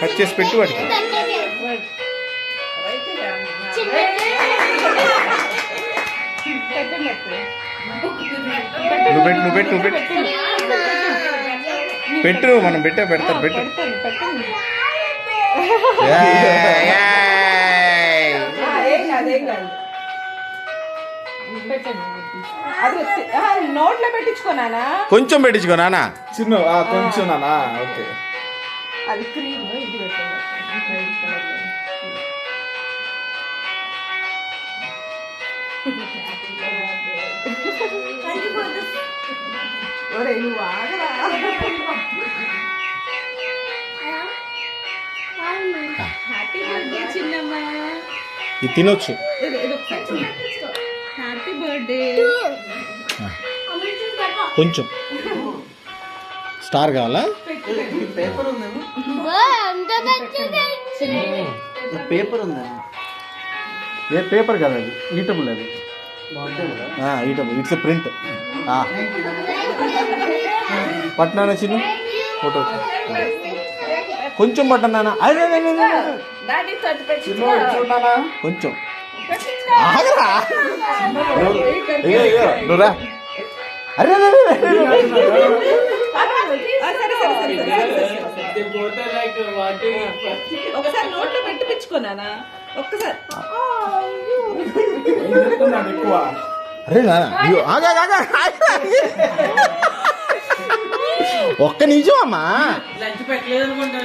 Cut చేసి పెట్టు వాటికి. నువ్వు పెట్టు పెట్టు మనం పెడతారు పెట్టు. నోట్లో పెట్టించుకోనా, కొంచెం పెట్టించుకోనా చిన్న కొంచెం నానా. ఓకే, అది క్రీమ్ ఇది పెట్టండి. నువ్వు ఆగరా. హ్యాపీ బర్త్డే చిన్నమ్మ. ఇది తినొచ్చు. Happy birthday. కొంచెం స్టార్ కావాలా? పేపర్ ఉందేమో. పేపర్ ఉందా? ఏ పేపర్ కదా, అది ఈటబుల్. అది ఈటబుల్, ఇట్స్ ప్రింట్. పట్నానా చిన్న ఫోటో కొంచెం పట్టనా. కొంచెం నువ్వురా. అరే ఒకసారి నోట్లో పెట్టించుకోనా ఒక్కసారి. అరే ఒక్క నిజం అమ్మా. లంచ్ పెట్టలేదు అనుకుంటా.